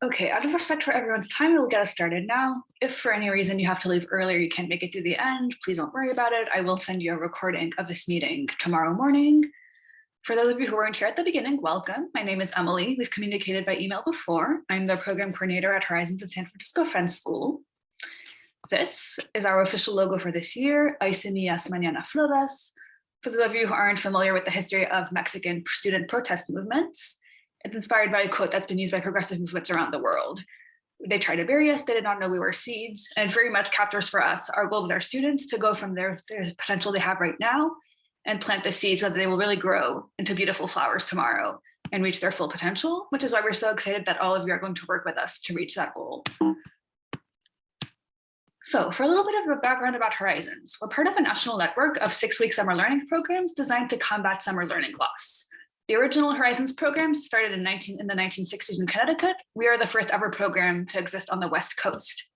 Okay, out of respect for everyone's time, we'll get us started now. If for any reason you have to leave early or you can't make it to the end, please don't worry about it. I will send you a recording of this meeting tomorrow morning. For those of you who weren't here at the beginning, welcome. My name is Emily. We've communicated by email before. I'm the program coordinator at Horizons at San Francisco Friends School. This is our official logo for this year, Ay Semillas Mañana Flores. For those of you who aren't familiar with the history of Mexican student protest movements, it's inspired by a quote that's been used by progressive movements around the world. They tried to bury us, they did not know we were seeds, and it very much captures for us our goal with our students to go from their potential they have right now and plant the seeds so that they will really grow into beautiful flowers tomorrow and reach their full potential, which is why we're so excited that all of you are going to work with us to reach that goal. So for a little bit of a background about Horizons, we're part of a national network of 6-week summer learning programs designed to combat summer learning loss. The original Horizons program started in the 1960s in Connecticut. We are the first ever program to exist on the West Coast.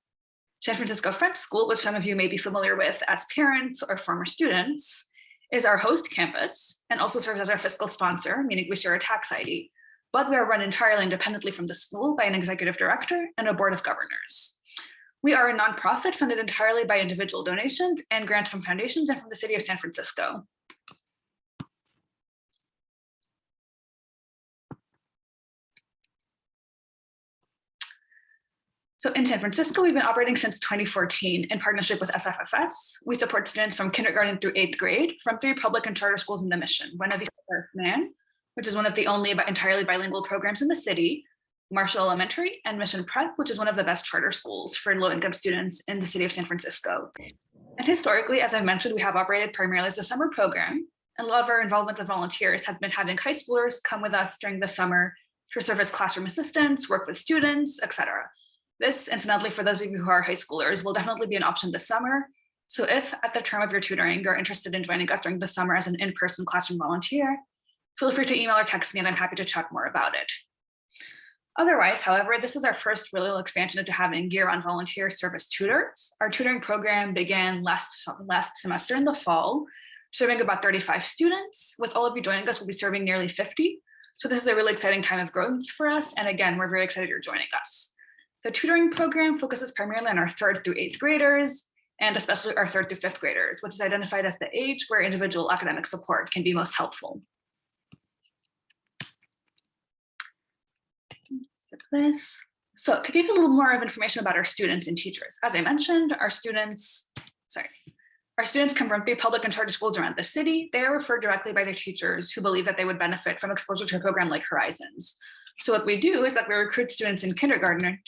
San Francisco Friends School, which some of you may be familiar with as parents or former students, is our host campus and also serves as our fiscal sponsor, meaning we share a tax ID, but we are run entirely independently from the school by an executive director and a board of governors. We are a nonprofit funded entirely by individual donations and grants from foundations and from the city of San Francisco. So in San Francisco, we've been operating since 2014 in partnership with SFFS. We support students from kindergarten through 8th grade from 3 public and charter schools in the Mission. One of these is Man, which is one of the only entirely bilingual programs in the city, Marshall Elementary, and Mission Prep, which is one of the best charter schools for low-income students in the city of San Francisco. And historically, as I mentioned, we have operated primarily as a summer program, and a lot of our involvement with volunteers has been having high schoolers come with us during the summer to serve as classroom assistants, work with students, etc. This, incidentally, for those of you who are high schoolers, will definitely be an option this summer. So if at the term of your tutoring, you're interested in joining us during the summer as an in-person classroom volunteer, feel free to email or text me and I'm happy to chat more about it. Otherwise, however, this is our first real expansion into having year-round volunteer service tutors. Our tutoring program began last semester in the fall, serving about 35 students. With all of you joining us, we'll be serving nearly 50. So this is a really exciting time of growth for us. And again, we're very excited you're joining us. The tutoring program focuses primarily on our 3rd through 8th graders, and especially our 3rd through 5th graders, which is identified as the age where individual academic support can be most helpful. So to give you a little more of information about our students and teachers, as I mentioned, our students come from 3 public and charter schools around the city. They are referred directly by their teachers who believe that they would benefit from exposure to a program like Horizons. So what we do is that we recruit students in kindergarten,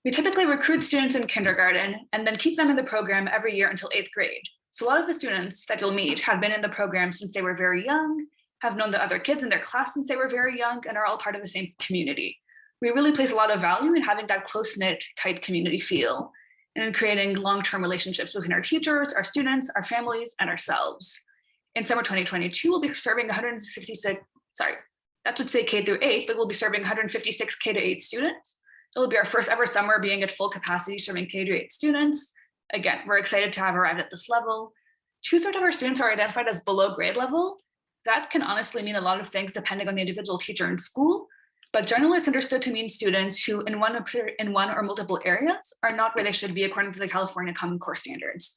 we typically recruit students in kindergarten and then keep them in the program every year until 8th grade. So a lot of the students that you'll meet have been in the program since they were very young, have known the other kids in their class since they were very young, and are all part of the same community. We really place a lot of value in having that close-knit, tight community feel and in creating long-term relationships between our teachers, our students, our families, and ourselves. In summer 2022, we'll be serving 166, that should say K through 8, but we'll be serving 156 K to 8 students. It'll be our first ever summer being at full capacity serving K to 8 students. Again, we're excited to have arrived at this level. 2/3 of our students are identified as below grade level. That can honestly mean a lot of things depending on the individual teacher in school, but generally it's understood to mean students who in one or multiple areas are not where they should be according to the California Common Core standards.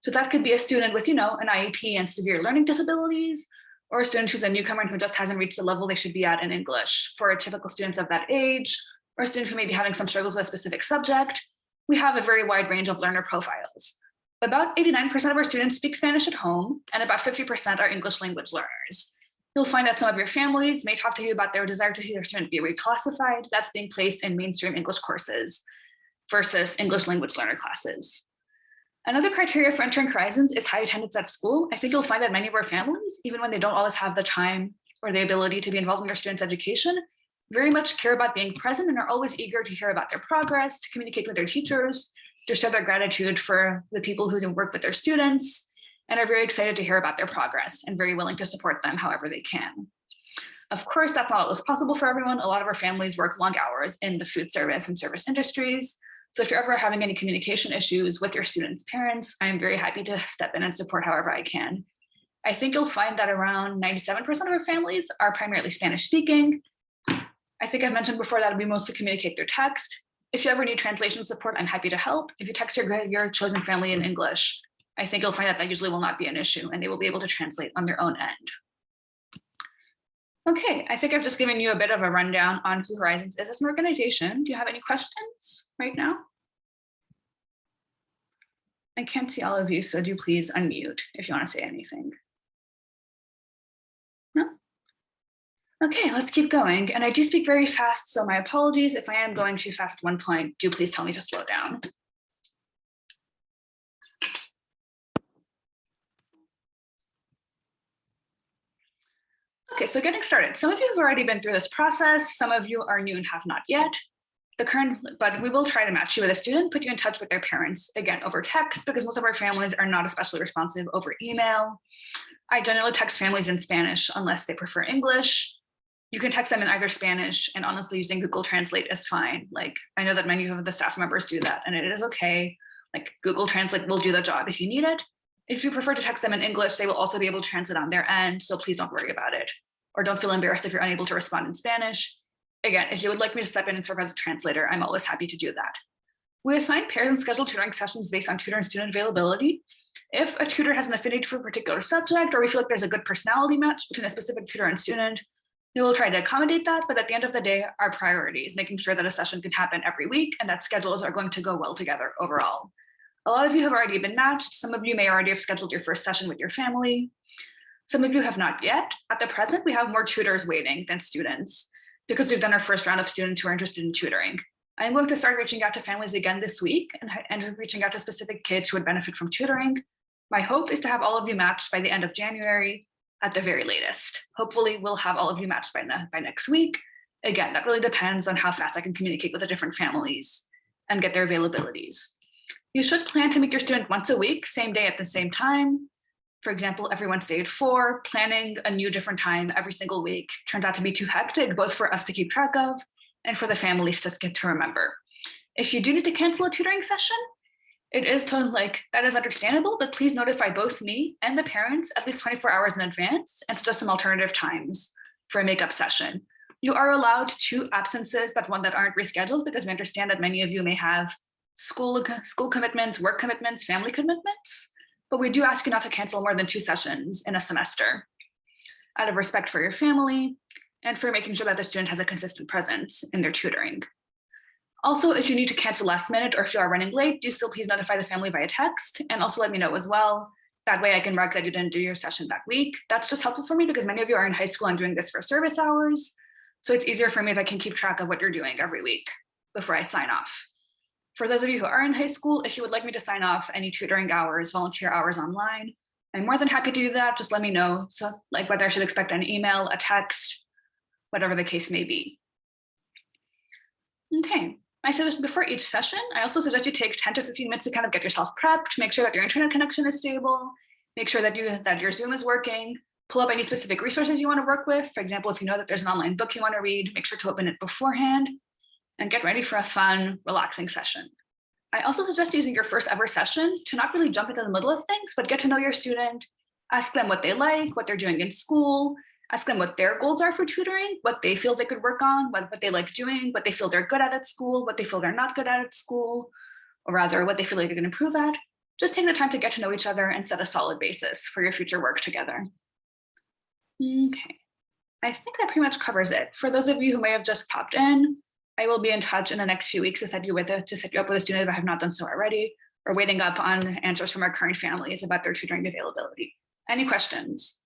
So that could be a student with, an IEP and severe learning disabilities, or a student who's a newcomer and who just hasn't reached the level they should be at in English. For typical students of that age, or a student who may be having some struggles with a specific subject, we have a very wide range of learner profiles. About 89% of our students speak Spanish at home, and about 50% are English language learners. You'll find that some of your families may talk to you about their desire to see their student be reclassified. That's being placed in mainstream English courses versus English language learner classes. Another criteria for entering Horizons is high attendance at school. I think you'll find that many of our families, even when they don't always have the time or the ability to be involved in their students' education, very much care about being present and are always eager to hear about their progress, to communicate with their teachers, to show their gratitude for the people who work with their students, and are very excited to hear about their progress and very willing to support them however they can. Of course, that's not always possible for everyone. A lot of our families work long hours in the food service and service industries. So if you're ever having any communication issues with your students' parents, I am very happy to step in and support however I can. I think you'll find that around 97% of our families are primarily Spanish speaking. I think I've mentioned before that we mostly communicate through text. If you ever need translation support, I'm happy to help. If you text your chosen family in English, I think you'll find that that usually will not be an issue and they will be able to translate on their own end. Okay, I think I've just given you a bit of a rundown on who Horizons is as an organization. Do you have any questions right now? I can't see all of you, so do please unmute if you want to say anything. No? Okay, let's keep going. And I do speak very fast, so my apologies if I am going too fast at one point. Do please tell me to slow down. Okay, so getting started. Some of you have already been through this process. Some of you are new and have not yet. But we will try to match you with a student, put you in touch with their parents, again, over text, because most of our families are not especially responsive over email. I generally text families in Spanish unless they prefer English. You can text them in either Spanish, and honestly, using Google Translate is fine. Like, I know that many of the staff members do that, and it is okay. Like, Google Translate will do the job if you need it. If you prefer to text them in English, they will also be able to translate on their end, so please don't worry about it. Or don't feel embarrassed if you're unable to respond in Spanish. Again, if you would like me to step in and serve as a translator, I'm always happy to do that. We assign pairs and schedule tutoring sessions based on tutor and student availability. If a tutor has an affinity for a particular subject, or we feel like there's a good personality match between a specific tutor and student, we will try to accommodate that, but at the end of the day, our priority is making sure that a session can happen every week and that schedules are going to go well together overall. A lot of you have already been matched. Some of you may already have scheduled your first session with your family. Some of you have not yet. At the present, we have more tutors waiting than students because we've done our first round of students who are interested in tutoring. I'm going to start reaching out to families again this week and reaching out to specific kids who would benefit from tutoring. My hope is to have all of you matched by the end of January at the very latest. Hopefully we'll have all of you matched by next week. Again, that really depends on how fast I can communicate with the different families and get their availabilities. You should plan to meet your student once a week, same day at the same time. For example, every Wednesday at 4, planning a new different time every single week turns out to be too hectic, both for us to keep track of and for the families to get to remember. If you do need to cancel a tutoring session, that is understandable, but please notify both me and the parents at least 24 hours in advance and suggest some alternative times for a makeup session. You are allowed 2 absences, but one that aren't rescheduled, because we understand that many of you may have school commitments, work commitments, family commitments. But we do ask you not to cancel more than 2 sessions in a semester out of respect for your family and for making sure that the student has a consistent presence in their tutoring. Also, if you need to cancel last minute or if you are running late, do still please notify the family via text and also let me know as well. That way I can mark that you didn't do your session that week. That's just helpful for me because many of you are in high school and doing this for service hours. So it's easier for me if I can keep track of what you're doing every week before I sign off. For those of you who are in high school, if you would like me to sign off any tutoring hours, volunteer hours online, I'm more than happy to do that. Just let me know. So like whether I should expect an email, a text, whatever the case may be. Okay, I suggest before each session, I also suggest you take 10 to 15 minutes to kind of get yourself prepped, make sure that your internet connection is stable, make sure that your Zoom is working, pull up any specific resources you want to work with. For example, if you know that there's an online book you want to read, make sure to open it beforehand and get ready for a fun, relaxing session. I also suggest using your first ever session to not really jump into the middle of things, but get to know your student, ask them what they like, what they're doing in school, ask them what their goals are for tutoring, what they feel they could work on, what they like doing, what they feel they're good at school, what they feel they're not good at school, or rather what they feel like they can improve at. Just take the time to get to know each other and set a solid basis for your future work together. Okay, I think that pretty much covers it. For those of you who may have just popped in, I will be in touch in the next few weeks to set you up with a student if I have not done so already, or waiting up on answers from our current families about their tutoring availability. Any questions?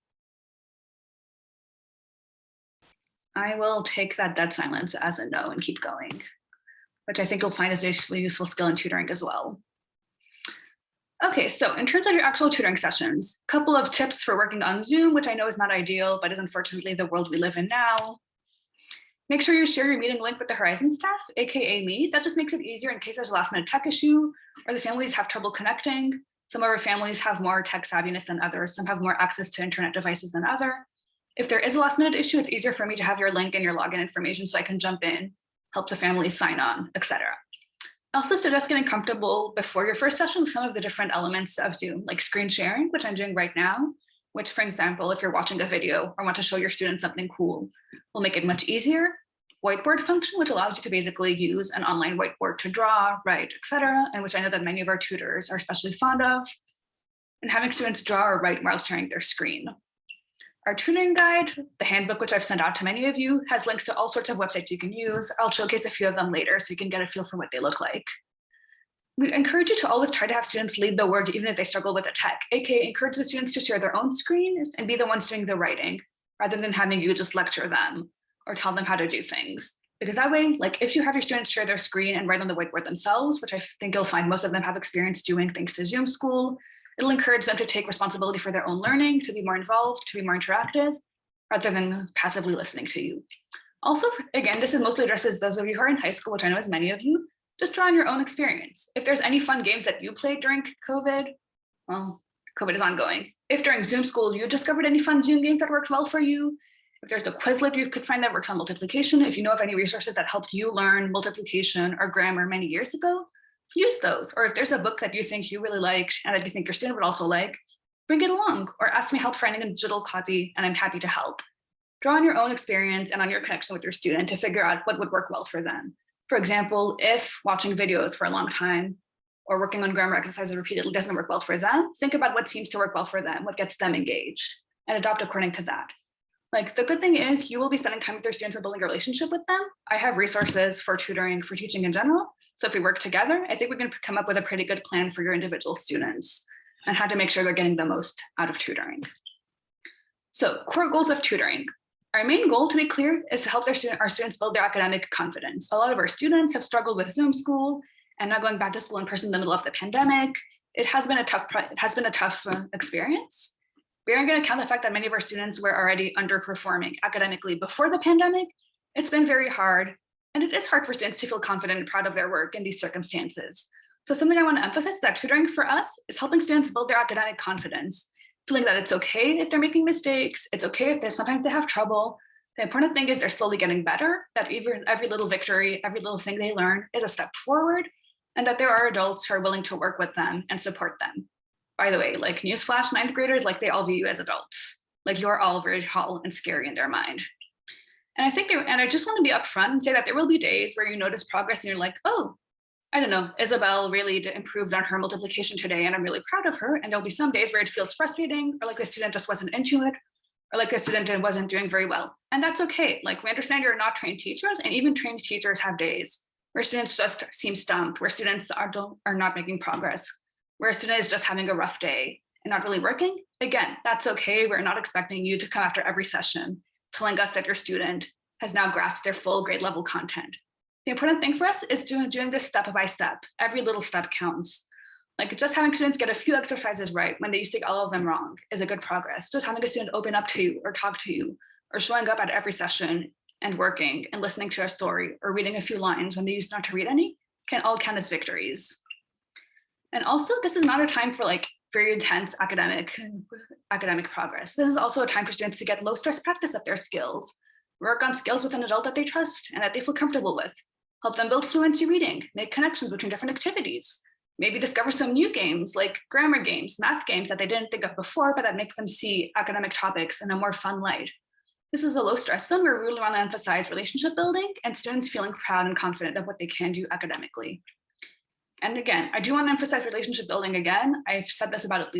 I will take that dead silence as a no and keep going, which I think you'll find is a useful skill in tutoring as well. Okay, so in terms of your actual tutoring sessions, a couple of tips for working on Zoom, which I know is not ideal, but is unfortunately the world we live in now. Make sure you share your meeting link with the Horizon staff, AKA me. That just makes it easier in case there's a last minute tech issue or the families have trouble connecting. Some of our families have more tech savviness than others. Some have more access to internet devices than others. If there is a last minute issue, it's easier for me to have your link and your login information so I can jump in, help the family sign on, etc. I also suggest getting comfortable before your first session with some of the different elements of Zoom, like screen sharing, which I'm doing right now, which, for example, if you're watching a video or want to show your students something cool, will make it much easier. whiteboard function, which allows you to basically use an online whiteboard to draw, write, etc., and which I know that many of our tutors are especially fond of, and having students draw or write while sharing their screen. Our tutoring guide, the handbook, which I've sent out to many of you, has links to all sorts of websites you can use. I'll showcase a few of them later so you can get a feel for what they look like. We encourage you to always try to have students lead the work, even if they struggle with the tech, aka encourage the students to share their own screens and be the ones doing the writing, rather than having you just lecture them or tell them how to do things. Because that way, like if you have your students share their screen and write on the whiteboard themselves, which I think you'll find most of them have experience doing thanks to Zoom School, it'll encourage them to take responsibility for their own learning, to be more involved, to be more interactive, rather than passively listening to you. Also, again, this is mostly addresses those of you who are in high school, which I know is many of you, just draw on your own experience. If there's any fun games that you played during COVID, well, COVID is ongoing. If during Zoom School you discovered any fun Zoom games that worked well for you, if there's a Quizlet you could find that works on multiplication, if you know of any resources that helped you learn multiplication or grammar many years ago, use those. Or if there's a book that you think you really liked and that you think your student would also like, bring it along or ask me help finding a digital copy and I'm happy to help. Draw on your own experience and on your connection with your student to figure out what would work well for them. For example, if watching videos for a long time or working on grammar exercises repeatedly doesn't work well for them, think about what seems to work well for them, what gets them engaged, and adopt according to that. Like the good thing is you will be spending time with your students and building a relationship with them. I have resources for tutoring, for teaching in general. So if we work together, I think we can come up with a pretty good plan for your individual students and how to make sure they're getting the most out of tutoring. So core goals of tutoring. Our main goal, to be clear, is to help our students build their academic confidence. A lot of our students have struggled with Zoom school and now going back to school in person in the middle of the pandemic. It has been a tough experience. Bearing into account the fact that many of our students were already underperforming academically before the pandemic, it's been very hard. And it is hard for students to feel confident and proud of their work in these circumstances. So something I want to emphasize is that tutoring for us is helping students build their academic confidence, feeling that it's okay if they're making mistakes, it's okay if sometimes they have trouble. The important thing is they're slowly getting better, that every little victory, every little thing they learn is a step forward, and that there are adults who are willing to work with them and support them. By the way, like newsflash, ninth graders, like they all view you as adults. Like you're all very tall and scary in their mind. And I just want to be upfront and say that there will be days where you notice progress and you're like, oh, I don't know, Isabel really improved on her multiplication today and I'm really proud of her. And there'll be some days where it feels frustrating or like the student just wasn't into it or like the student wasn't doing very well. And that's okay. Like we understand you're not trained teachers and even trained teachers have days where students just seem stumped, where students are not making progress, where a student is just having a rough day and not really working. Again, that's okay. We're not expecting you to come after every session telling us that your student has now grasped their full grade level content. The important thing for us is doing this step by step. Every little step counts. Like just having students get a few exercises right when they used to get all of them wrong is a good progress. Just having a student open up to you or talk to you or showing up at every session and working and listening to a story or reading a few lines when they used not to read any can all count as victories. And also, this is not a time for like very intense academic progress. This is also a time for students to get low stress practice of their skills, work on skills with an adult that they trust and that they feel comfortable with, help them build fluency reading, make connections between different activities, maybe discover some new games like grammar games, math games that they didn't think of before, but that makes them see academic topics in a more fun light. This is a low stress zone where we really want to emphasize relationship building and students feeling proud and confident of what they can do academically. And again, I do want to emphasize relationship building again. I've said this about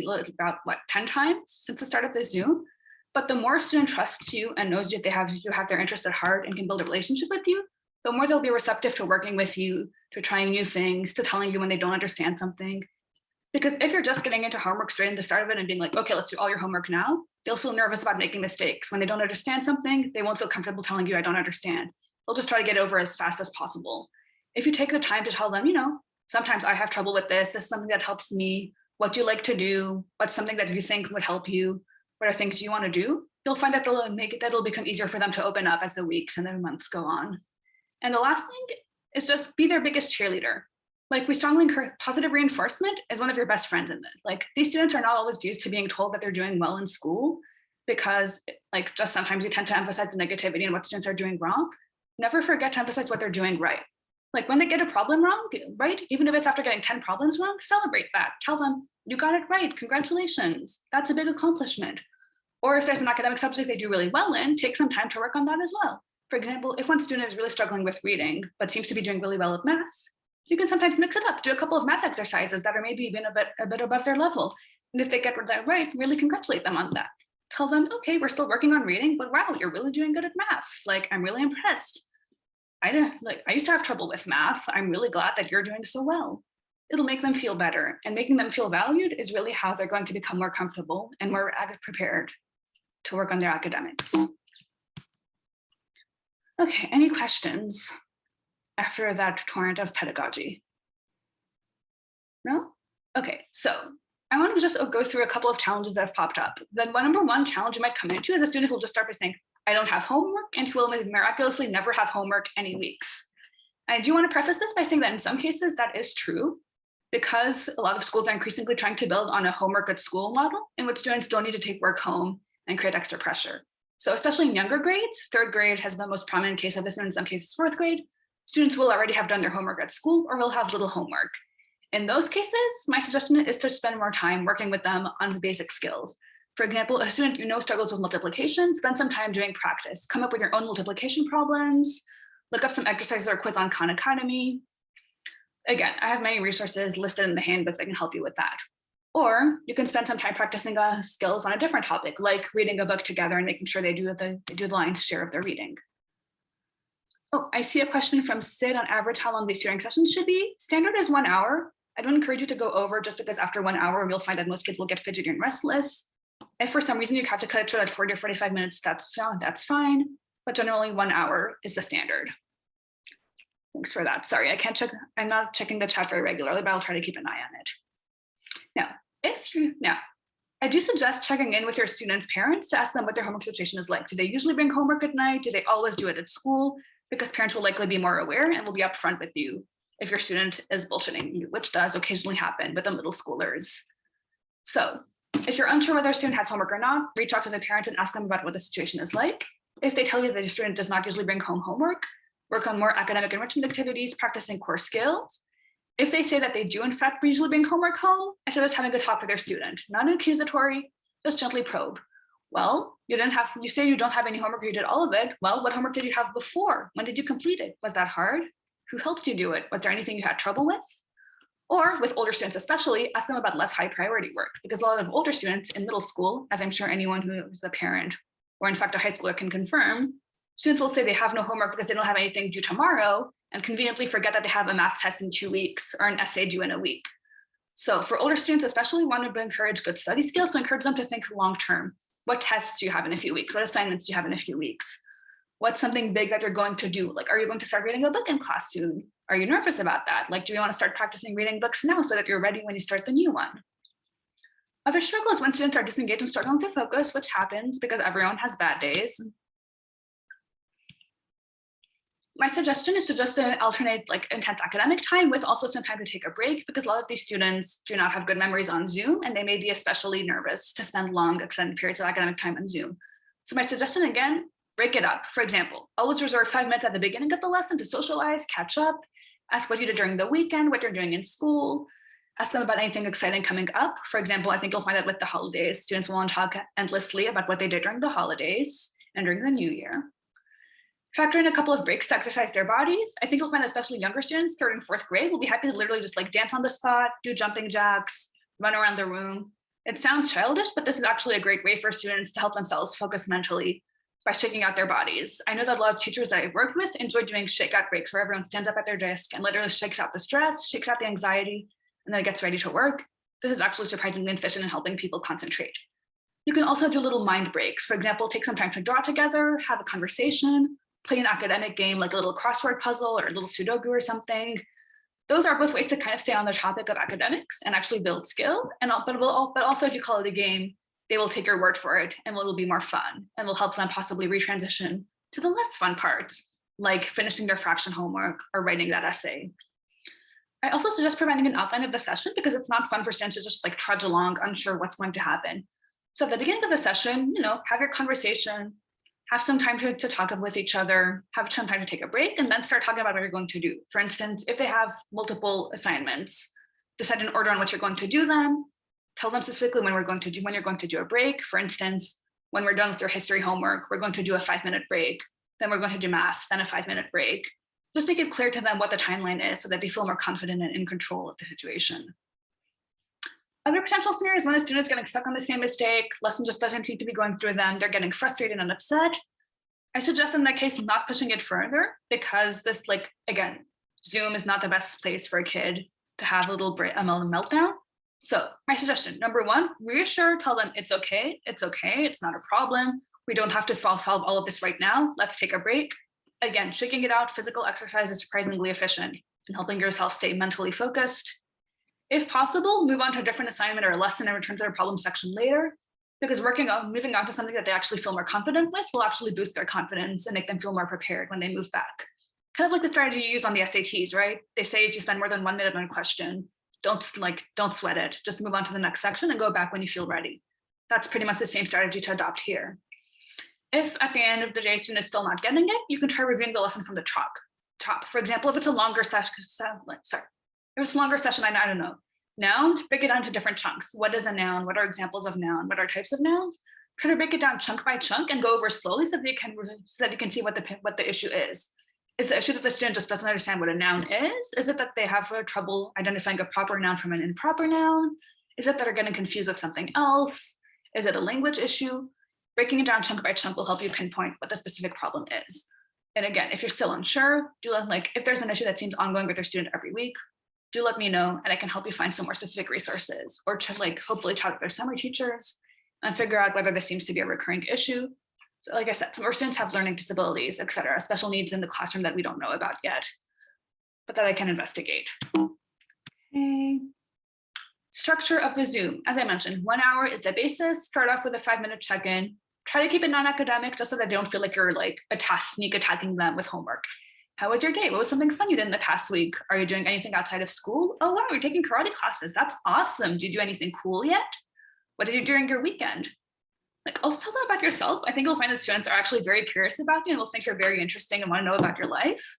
10 times since the start of this Zoom, but the more a student trusts you and knows that you have their interest at heart and can build a relationship with you, the more they'll be receptive to working with you, to trying new things, to telling you when they don't understand something. Because if you're just getting into homework straight in the start of it and being like, okay, let's do all your homework now, they'll feel nervous about making mistakes. When they don't understand something, they won't feel comfortable telling you I don't understand. They'll just try to get over as fast as possible. If you take the time to tell them, sometimes I have trouble with this. This is something that helps me. What do you like to do? What's something that you think would help you? What are things you want to do? You'll find that it'll become easier for them to open up as the weeks and the months go on. And the last thing is just be their biggest cheerleader. Like we strongly encourage positive reinforcement is one of your best friends in this. Like these students are not always used to being told that they're doing well in school because like just sometimes you tend to emphasize the negativity and what students are doing wrong. Never forget to emphasize what they're doing right. Like when they get a problem wrong, right? Even if it's after getting 10 problems wrong, celebrate that. Tell them, you got it right, congratulations. That's a big accomplishment. Or if there's an academic subject they do really well in, take some time to work on that as well. For example, if one student is really struggling with reading, but seems to be doing really well at math, you can sometimes mix it up, do a couple of math exercises that are maybe even a bit above their level. And if they get that right, really congratulate them on that. Tell them, okay, we're still working on reading, but wow, you're really doing good at math. Like, I'm really impressed. I used to have trouble with math. I'm really glad that you're doing so well. It'll make them feel better, and making them feel valued is really how they're going to become more comfortable and more prepared to work on their academics. Okay, any questions after that torrent of pedagogy? No? Okay, so I want to just go through a couple of challenges that have popped up. The number one challenge you might come into is a student who will just start by saying, I don't have homework, and who will miraculously never have homework any weeks. I do want to preface this by saying that in some cases that is true, because a lot of schools are increasingly trying to build on a homework at school model in which students don't need to take work home and create extra pressure. So especially in younger grades, third grade has the most prominent case of this, and in some cases fourth grade, students will already have done their homework at school or will have little homework. In those cases, my suggestion is to spend more time working with them on the basic skills. For example, if a student you know struggles with multiplication, spend some time doing practice. Come up with your own multiplication problems, look up some exercises or quiz on Khan Academy. Again, I have many resources listed in the handbook that can help you with that. Or you can spend some time practicing skills on a different topic, like reading a book together and making sure they do the lion's share of their reading. Oh, I see a question from Sid on average how long these tutoring sessions should be. Standard is 1 hour. I don't encourage you to go over just because after 1 hour, you'll find that most kids will get fidgety and restless. If for some reason you have to cut it short at 40 or 45 minutes, that's fine. But generally 1 hour is the standard. Thanks for that. Sorry, I can't check. I'm not checking the chat very regularly, but I'll try to keep an eye on it. Now, I do suggest checking in with your students' parents to ask them what their homework situation is like. Do they usually bring homework at night? Do they always do it at school? Because parents will likely be more aware and will be upfront with you if your student is bullshitting you, which does occasionally happen with the middle schoolers. So if you're unsure whether a student has homework or not, reach out to the parents and ask them about what the situation is like. If they tell you that your student does not usually bring home homework, work on more academic enrichment activities, practicing core skills. If they say that they do in fact usually bring homework home, I suggest having a talk with their student, not accusatory, just gently probe. Well, you say you don't have any homework, or you did all of it. Well, what homework did you have before? When did you complete it? Was that hard? Who helped you do it? Was there anything you had trouble with? Or with older students especially, ask them about less high priority work, because a lot of older students in middle school, as I'm sure anyone who is a parent or in fact a high schooler can confirm, students will say they have no homework because they don't have anything due tomorrow and conveniently forget that they have a math test in 2 weeks or an essay due in a week. So for older students especially, we want to encourage good study skills, so encourage them to think long-term. What tests do you have in a few weeks? What assignments do you have in a few weeks? What's something big that you're going to do? Like, are you going to start reading a book in class soon? Are you nervous about that? Like, do you want to start practicing reading books now so that you're ready when you start the new one? Other struggle is when students are disengaged and struggling to focus, which happens because everyone has bad days. My suggestion is to just alternate like intense academic time with also some time to take a break, because a lot of these students do not have good memories on Zoom, and they may be especially nervous to spend long extended periods of academic time on Zoom. So my suggestion again, break it up. For example, always reserve 5 minutes at the beginning of the lesson to socialize, catch up, ask what you did during the weekend, what you're doing in school, ask them about anything exciting coming up. For example, I think you'll find that with the holidays, students will want to talk endlessly about what they did during the holidays and during the new year. Factor in a couple of breaks to exercise their bodies. I think you'll find especially younger students, 3rd and 4th grade, will be happy to literally just like dance on the spot, do jumping jacks, run around the room. It sounds childish, but this is actually a great way for students to help themselves focus mentally by shaking out their bodies. I know that a lot of teachers that I've worked with enjoy doing shake out breaks where everyone stands up at their desk and literally shakes out the stress, shakes out the anxiety, and then gets ready to work. This is actually surprisingly efficient in helping people concentrate. You can also do little mind breaks. For example, take some time to draw together, have a conversation, play an academic game like a little crossword puzzle or a little Sudoku or something. Those are both ways to kind of stay on the topic of academics and actually build skill. But also if you call it a game, they will take your word for it and it will be more fun and will help them possibly retransition to the less fun parts, like finishing their fraction homework or writing that essay. I also suggest providing an outline of the session because it's not fun for students to just like trudge along, unsure what's going to happen. So at the beginning of the session, have your conversation, have some time to talk with each other, have some time to take a break, and then start talking about what you're going to do. For instance, if they have multiple assignments, decide an order on what you're going to do them, tell them specifically when you're going to do a break. For instance, when we're done with your history homework, we're going to do a 5-minute break. then we're going to do math, then a 5-minute break. Just make it clear to them what the timeline is so that they feel more confident and in control of the situation. Other potential scenarios when a student's getting stuck on the same mistake, lesson just doesn't seem to be going through them, they're getting frustrated and upset. I suggest in that case not pushing it further, because this, like, again, Zoom is not the best place for a kid to have a little meltdown. So my suggestion, number one, reassure, tell them it's okay, it's not a problem. We don't have to solve all of this right now. Let's take a break. Again, shaking it out, physical exercise is surprisingly efficient in helping yourself stay mentally focused. If possible, move on to a different assignment or a lesson and return to their problem section later, because moving on to something that they actually feel more confident with will actually boost their confidence and make them feel more prepared when they move back. Kind of like the strategy you use on the SATs, right? They say if you spend more than 1 minute on a question, don't sweat it. Just move on to the next section and go back when you feel ready. That's pretty much the same strategy to adopt here. If at the end of the day, student is still not getting it, you can try reviewing the lesson from the top. For example, if it's a longer session, I don't know, nouns, break it down to different chunks. What is a noun? What are examples of noun? What are types of nouns? Try to break it down chunk by chunk and go over slowly so that you can see what the issue is. Is the issue that the student just doesn't understand what a noun is? Is it that they have trouble identifying a proper noun from an improper noun? Is it that they're getting confused with something else? Is it a language issue? Breaking it down chunk by chunk will help you pinpoint what the specific problem is. And again, if you're still unsure, if there's an issue that seems ongoing with your student every week, do let me know and I can help you find some more specific resources, or to hopefully chat with their summer teachers and figure out whether this seems to be a recurring issue. So like I said, some of our students have learning disabilities, et cetera, special needs in the classroom that we don't know about yet, but that I can investigate. Okay. Structure of the Zoom. As I mentioned, 1 hour is the basis. Start off with a 5-minute check-in. Try to keep it non-academic just so that they don't feel like you're like sneak attacking them with homework. How was your day? What was something fun you did in the past week? Are you doing anything outside of school? Oh, wow, you're taking karate classes. That's awesome. Did you do anything cool yet? What did you do during your weekend? Also tell them about yourself. I think you'll find that students are actually very curious about you and will think you're very interesting and want to know about your life.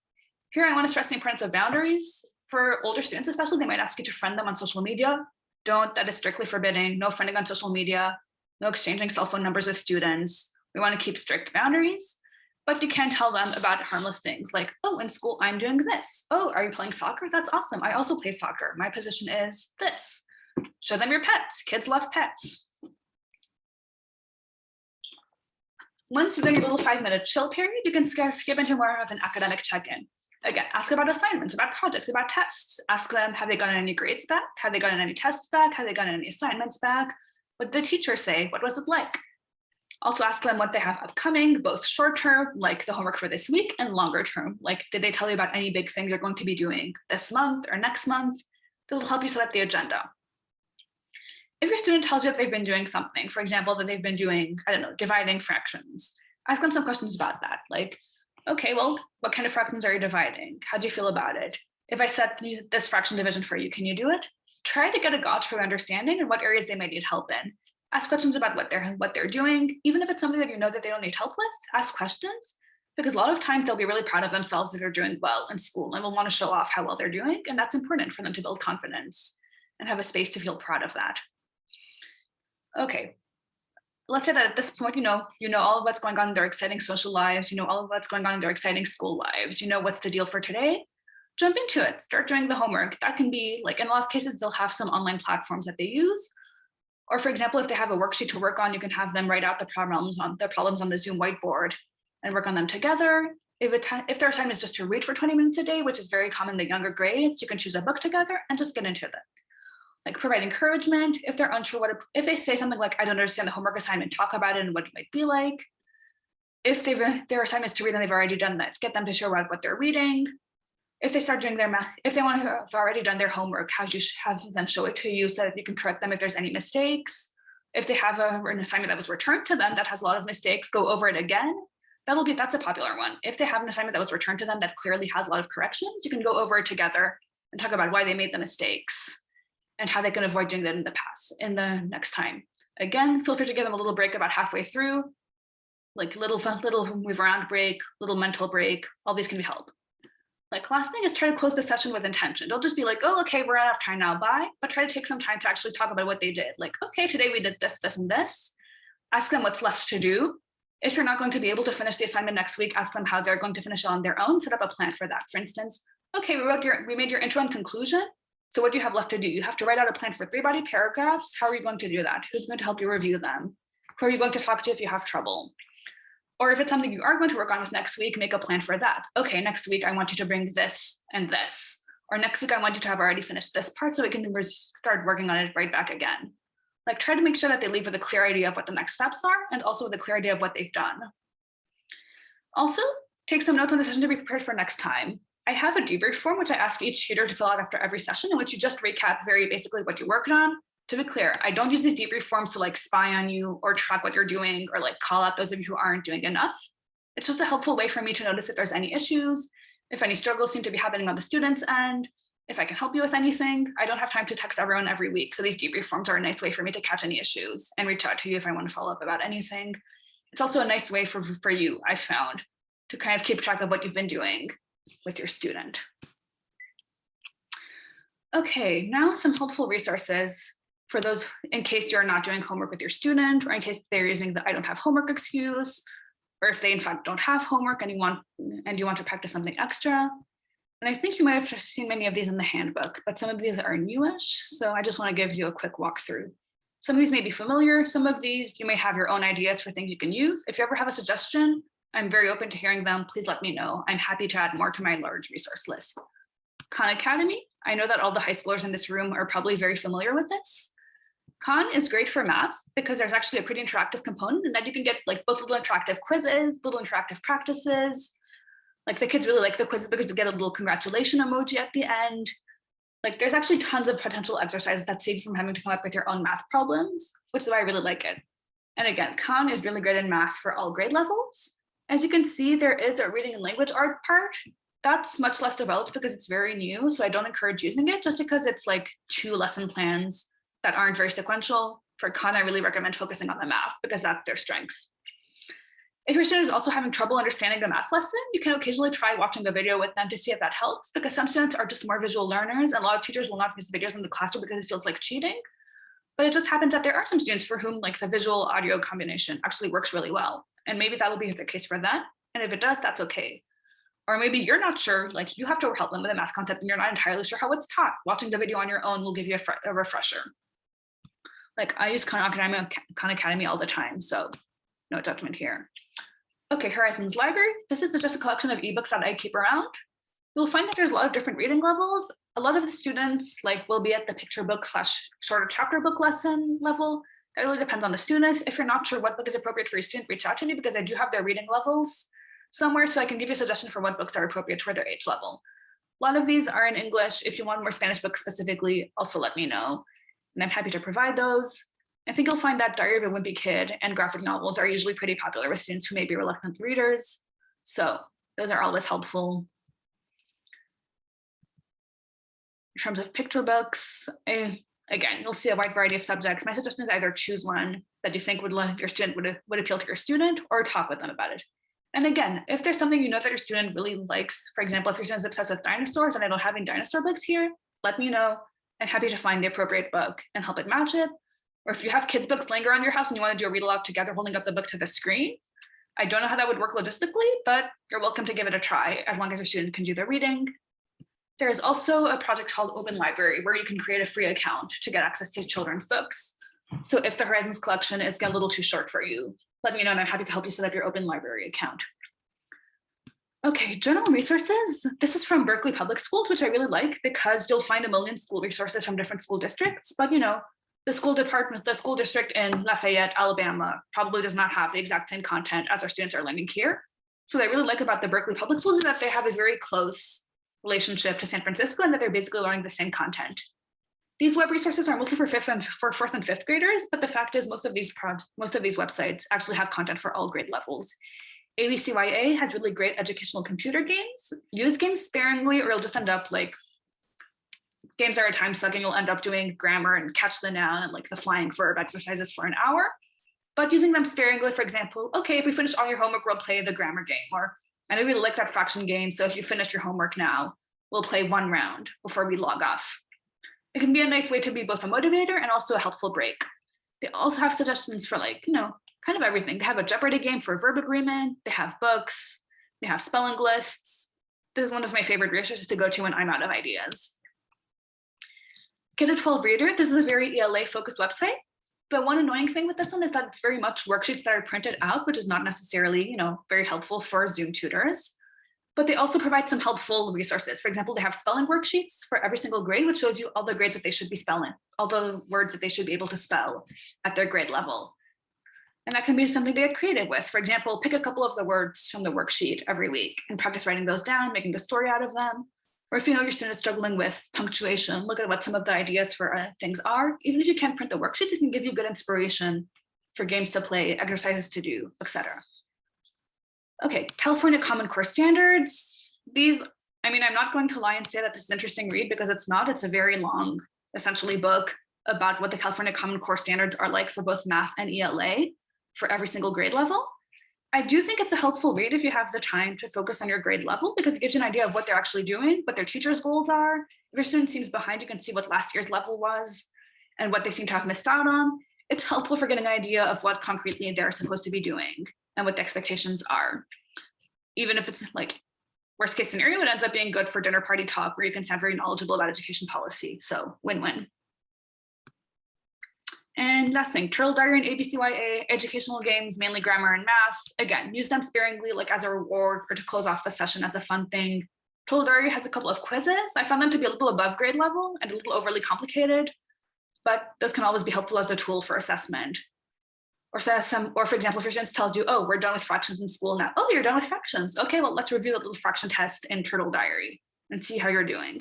Here, I want to stress the importance of boundaries. For older students, especially, they might ask you to friend them on social media. That is strictly forbidding. No friending on social media, no exchanging cell phone numbers with students. We want to keep strict boundaries, but you can tell them about harmless things like, oh, in school, I'm doing this. Oh, are you playing soccer? That's awesome. I also play soccer. My position is this. Show them your pets. Kids love pets. Once you've done your little 5-minute chill period, you can skip into more of an academic check-in. Again, ask about assignments, about projects, about tests. Ask them, have they gotten any grades back? Have they gotten any tests back? Have they gotten any assignments back? What did the teacher say? What was it like? Also ask them what they have upcoming, both short-term, like the homework for this week, and longer term, like did they tell you about any big things you're going to be doing this month or next month? This will help you set up the agenda. If your student tells you that they've been doing something, for example, that they've been doing, I don't know, dividing fractions, ask them some questions about that. Like, okay, well, what kind of fractions are you dividing? How do you feel about it? If I set this fraction division for you, can you do it? Try to get a gauge for understanding and what areas they might need help in. Ask questions about what they're doing. Even if it's something that you know that they don't need help with, ask questions, because a lot of times they'll be really proud of themselves that they're doing well in school and will want to show off how well they're doing. And that's important for them to build confidence and have a space to feel proud of that. Okay, let's say that at this point, you know all of what's going on in their exciting social lives, you know all of what's going on in their exciting school lives, you know what's the deal for today. Jump into it, start doing the homework. That can be like, in a lot of cases, they'll have some online platforms that they use. Or for example, if they have a worksheet to work on, you can have them write out the problems on the Zoom whiteboard and work on them together. If their assignment is just to read for 20 minutes a day, which is very common in the younger grades, you can choose a book together and just get into it. Like provide encouragement. If they're unsure if they say something like, I don't understand the homework assignment, talk about it and what it might be like. If their assignment is to read and they've already done that, get them to show what they're reading. If they start doing their math, if they want to have already done their homework, have them show it to you so that you can correct them if there's any mistakes. If they have an assignment that was returned to them that has a lot of mistakes, go over it again. That's a popular one. If they have an assignment that was returned to them that clearly has a lot of corrections, you can go over it together and talk about why they made the mistakes and how they can avoid doing that in the next time. Again, feel free to give them a little break about halfway through, like little move around break, little mental break, all these can help. Like last thing is try to close the session with intention. Don't just be like, oh, okay, we're out of time now, bye. But try to take some time to actually talk about what they did. Like, okay, today we did this, this, and this. Ask them what's left to do. If you're not going to be able to finish the assignment next week, ask them how they're going to finish it on their own, set up a plan for that. For instance, okay, we made your intro and conclusion. So what do you have left to do? You have to write out a plan for 3 body paragraphs. How are you going to do that? Who's going to help you review them? Who are you going to talk to if you have trouble? Or if it's something you are going to work on with next week, make a plan for that. Okay, next week I want you to bring this and this. Or next week I want you to have already finished this part so we can start working on it right back again. Like, try to make sure that they leave with a clear idea of what the next steps are and also with a clear idea of what they've done. Also, take some notes on the session to be prepared for next time. I have a debrief form, which I ask each tutor to fill out after every session, in which you just recap very basically what you worked on. To be clear, I don't use these debrief forms to like spy on you or track what you're doing or like call out those of you who aren't doing enough. It's just a helpful way for me to notice if there's any issues, if any struggles seem to be happening on the students' end, if I can help you with anything. I don't have time to text everyone every week, so these debrief forms are a nice way for me to catch any issues and reach out to you if I want to follow up about anything. It's also a nice way for you, I found, to kind of keep track of what you've been doing with your student. Okay, now some helpful resources for those in case you're not doing homework with your student, or in case they're using the I don't have homework excuse, or if they in fact don't have homework and you want to practice something extra. And I think you might have seen many of these in the handbook, but some of these are newish, so I just want to give you a quick walkthrough. Some of these may be familiar, some of these you may have your own ideas for things you can use. If you ever have a suggestion, I'm very open to hearing them. Please let me know. I'm happy to add more to my large resource list. Khan Academy, I know that all the high schoolers in this room are probably very familiar with this. Khan is great for math because there's actually a pretty interactive component, and that you can get like both little interactive quizzes, little interactive practices. Like the kids really like the quizzes because you get a little congratulation emoji at the end. Like there's actually tons of potential exercises that save you from having to come up with your own math problems, which is why I really like it. And again, Khan is really great in math for all grade levels. As you can see, there is a reading and language art part. That's much less developed because it's very new, so I don't encourage using it just because it's like 2 lesson plans that aren't very sequential. For Khan, I really recommend focusing on the math because that's their strength. If your student is also having trouble understanding the math lesson, you can occasionally try watching a video with them to see if that helps, because some students are just more visual learners and a lot of teachers will not use videos in the classroom because it feels like cheating. But it just happens that there are some students for whom like the visual audio combination actually works really well. And maybe that'll be the case for them. And if it does, that's okay. Or maybe you're not sure, like you have to help them with a math concept and you're not entirely sure how it's taught. Watching the video on your own will give you a refresher. Like I use Khan Academy all the time, so no judgment here. Okay, Horizons Library. This is just a collection of ebooks that I keep around. You'll find that there's a lot of different reading levels. A lot of the students will be at the picture book / shorter chapter book lesson level. That really depends on the student. If you're not sure what book is appropriate for your student, reach out to me because I do have their reading levels somewhere, so I can give you a suggestion for what books are appropriate for their age level. A lot of these are in English. If you want more Spanish books specifically, also let me know, and I'm happy to provide those. I think you'll find that Diary of a Wimpy Kid and graphic novels are usually pretty popular with students who may be reluctant readers. So those are always helpful. In terms of picture books, again, you'll see a wide variety of subjects. My suggestion is either choose one that you think would appeal to your student or talk with them about it. And again, if there's something you know that your student really likes, for example, if your student's obsessed with dinosaurs and I don't have any dinosaur books here, let me know. I'm happy to find the appropriate book and help it match it. Or if you have kids' books laying around your house and you want to do a read aloud together, holding up the book to the screen, I don't know how that would work logistically, but you're welcome to give it a try as long as your student can do the reading. There is also a project called Open Library where you can create a free account to get access to children's books. So if the Horizons collection is a little too short for you, let me know and I'm happy to help you set up your Open Library account. Okay, general resources. This is from Berkeley Public Schools, which I really like because you'll find a million school resources from different school districts, but the school district in Lafayette, Alabama, probably does not have the exact same content as our students are learning here. So what I really like about the Berkeley Public Schools is that they have a very close relationship to San Francisco and that they're basically learning the same content. These web resources are mostly for fourth and fifth graders, but the fact is most of these websites actually have content for all grade levels. ABCYA has really great educational computer games. Use games sparingly or you'll just end up games are a time suck and you'll end up doing grammar and catch the noun and the flying verb exercises for an hour. But using them sparingly, for example, okay, if we finish all your homework, we'll play the grammar game. Or I know we like that fraction game, so if you finish your homework now, we'll play 1 round before we log off. It can be a nice way to be both a motivator and also a helpful break. They also have suggestions for kind of everything. They have a Jeopardy game for verb agreement. They have books. They have spelling lists. This is one of my favorite resources to go to when I'm out of ideas. Kid at 12 Reader, this is a very ELA focused website. The one annoying thing with this one is that it's very much worksheets that are printed out, which is not necessarily, very helpful for Zoom tutors. But they also provide some helpful resources. For example, they have spelling worksheets for every single grade, which shows you all the grades that they should be spelling, all the words that they should be able to spell at their grade level. And that can be something to get creative with. For example, pick a couple of the words from the worksheet every week and practice writing those down, making a story out of them. Or if you know your student is struggling with punctuation, look at what some of the ideas for things are. Even if you can't print the worksheets, it can give you good inspiration for games to play, exercises to do, etc. Okay, California Common Core Standards. These, I'm not going to lie and say that this is an interesting read because it's not. It's a very long, essentially, book about what the California Common Core Standards are like for both math and ELA for every single grade level. I do think it's a helpful read if you have the time to focus on your grade level because it gives you an idea of what they're actually doing, what their teachers' goals are. If your student seems behind, you can see what last year's level was and what they seem to have missed out on. It's helpful for getting an idea of what concretely they're supposed to be doing and what the expectations are. Even if it's like worst case scenario, it ends up being good for dinner party talk where you can sound very knowledgeable about education policy. So win-win. And last thing, Turtle Diary and ABCYA, educational games, mainly grammar and math. Again, use them sparingly, like as a reward or to close off the session as a fun thing. Turtle Diary has a couple of quizzes. I found them to be a little above grade level and a little overly complicated, but those can always be helpful as a tool for assessment. Or for example, if your student tells you, oh, we're done with fractions in school now. Oh, you're done with fractions. Okay, well, let's review the little fraction test in Turtle Diary and see how you're doing.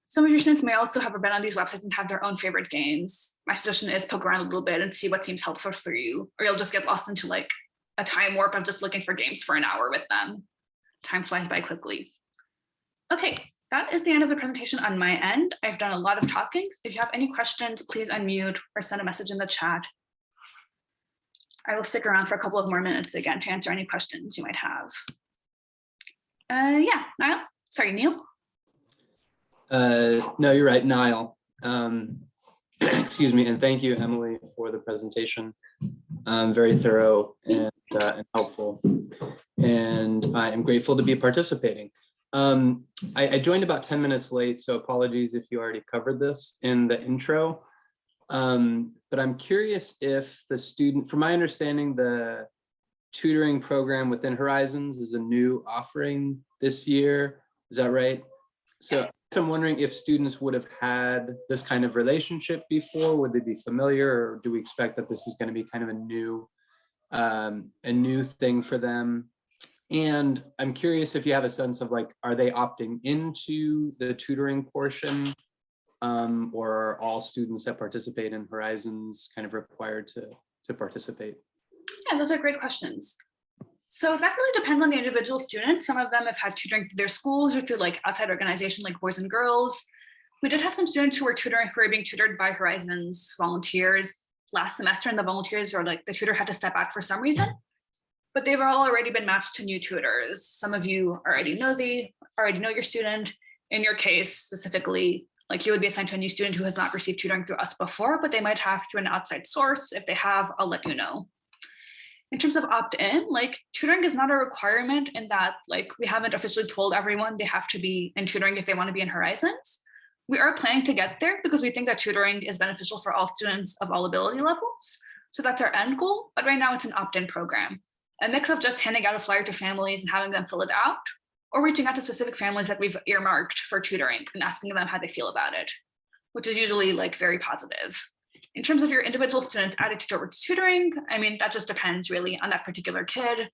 Some of your students may also have been on these websites and have their own favorite games. My suggestion is poke around a little bit and see what seems helpful for you, or you'll just get lost into like a time warp of just looking for games for an hour with them. Time flies by quickly. Okay, that is the end of the presentation on my end. I've done a lot of talking. If you have any questions, please unmute or send a message in the chat. I will stick around for a couple of more minutes again to answer any questions you might have. Yeah, Niall? Sorry, Neil? No, you're right, Niall. Excuse me, and thank you, Emily, for the presentation. Very thorough and helpful. And I am grateful to be participating. I joined about 10 minutes late, so apologies if you already covered this in the intro. But I'm curious if the student, from my understanding, the tutoring program within Horizons is a new offering this year. Is that right? So I'm wondering if students would have had this kind of relationship before. Would they be familiar, or do we expect that this is going to be kind of a new thing for them? And I'm curious if you have a sense of like, are they opting into the tutoring portion, or are all students that participate in Horizons kind of required to participate? Yeah, those are great questions. So that really depends on the individual student. Some of them have had tutoring through their schools or through like outside organization like Boys and Girls. We did have some students who were being tutored by Horizons volunteers last semester, and the volunteers or like the tutor had to step out for some reason. But they've all already been matched to new tutors. Some of you already know your student. In your case specifically, like you would be assigned to a new student who has not received tutoring through us before, but they might have through an outside source. If they have, I'll let you know. In terms of opt-in, like tutoring is not a requirement in that like we haven't officially told everyone they have to be in tutoring if they want to be in Horizons. We are planning to get there because we think that tutoring is beneficial for all students of all ability levels. So that's our end goal, but right now it's an opt-in program. A mix of just handing out a flyer to families and having them fill it out, or reaching out to specific families that we've earmarked for tutoring and asking them how they feel about it, which is usually like very positive. In terms of your individual students' attitude towards tutoring, I mean, that just depends really on that particular kid.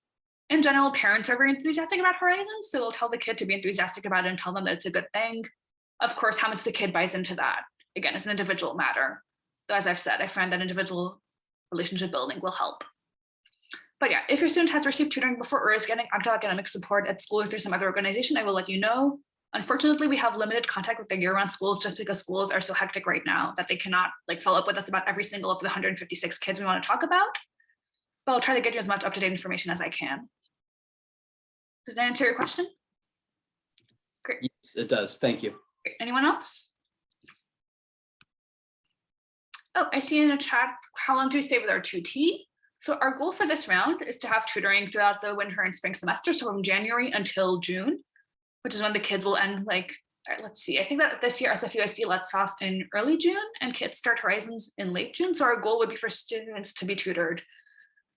In general, parents are very enthusiastic about Horizons, so they'll tell the kid to be enthusiastic about it and tell them that it's a good thing. Of course, how much the kid buys into that, again, is an individual matter. Though, as I've said, I find that individual relationship building will help. But yeah, if your student has received tutoring before or is getting academic support at school or through some other organization, I will let you know. Unfortunately, we have limited contact with the year-round schools just because schools are so hectic right now that they cannot like follow up with us about every single of the 156 kids we want to talk about. But I'll try to get you as much up-to-date information as I can. Does that answer your question? Great. Yes, it does. Thank you. Great. Anyone else? Oh, I see in the chat, how long do we stay with our 2T? So our goal for this round is to have tutoring throughout the winter and spring semester, so from January until June, which is when the kids will end, like, let's see, I think that this year SFUSD lets off in early June and kids start Horizons in late June. So our goal would be for students to be tutored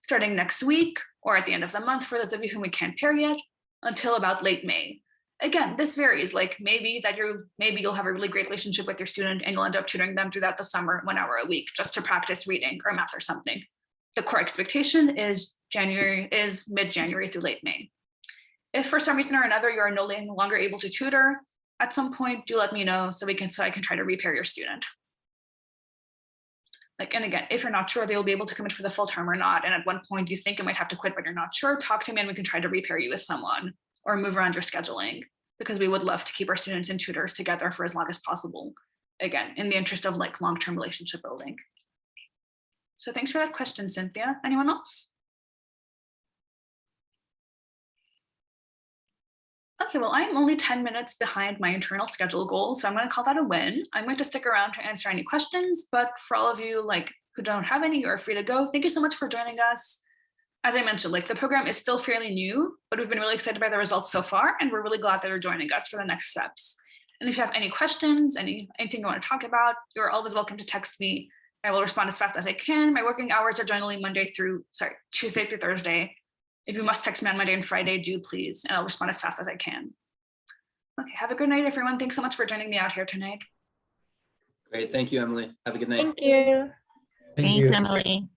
starting next week or at the end of the month for those of you whom we can't pair yet, until about late May. Again, this varies, like maybe you'll have a really great relationship with your student and you'll end up tutoring them throughout the summer 1 hour a week just to practice reading or math or something. The core expectation is mid-January through late May. If for some reason or another you are no longer able to tutor, at some point do let me know so I can try to repair your student. Like, and again, if you're not sure they will be able to commit for the full term or not, and at one point you think you might have to quit but you're not sure, talk to me and we can try to repair you with someone or move around your scheduling, because we would love to keep our students and tutors together for as long as possible. Again, in the interest of like long-term relationship building. So thanks for that question, Cynthia. Anyone else? Okay, well, I'm only 10 minutes behind my internal schedule goal, so I'm going to call that a win. I'm going to stick around to answer any questions, but for all of you like who don't have any, you are free to go. Thank you so much for joining us. As I mentioned, like the program is still fairly new, but we've been really excited by the results so far, and we're really glad that you're joining us for the next steps. And if you have any questions, anything you want to talk about, you're always welcome to text me. I will respond as fast as I can. My working hours are generally Tuesday through Thursday. If you must text me on Monday and Friday, do please, and I'll respond as fast as I can. Okay, have a good night, everyone. Thanks so much for joining me out here tonight. Great, thank you, Emily. Have a good night. Thank you. Thanks, Emily.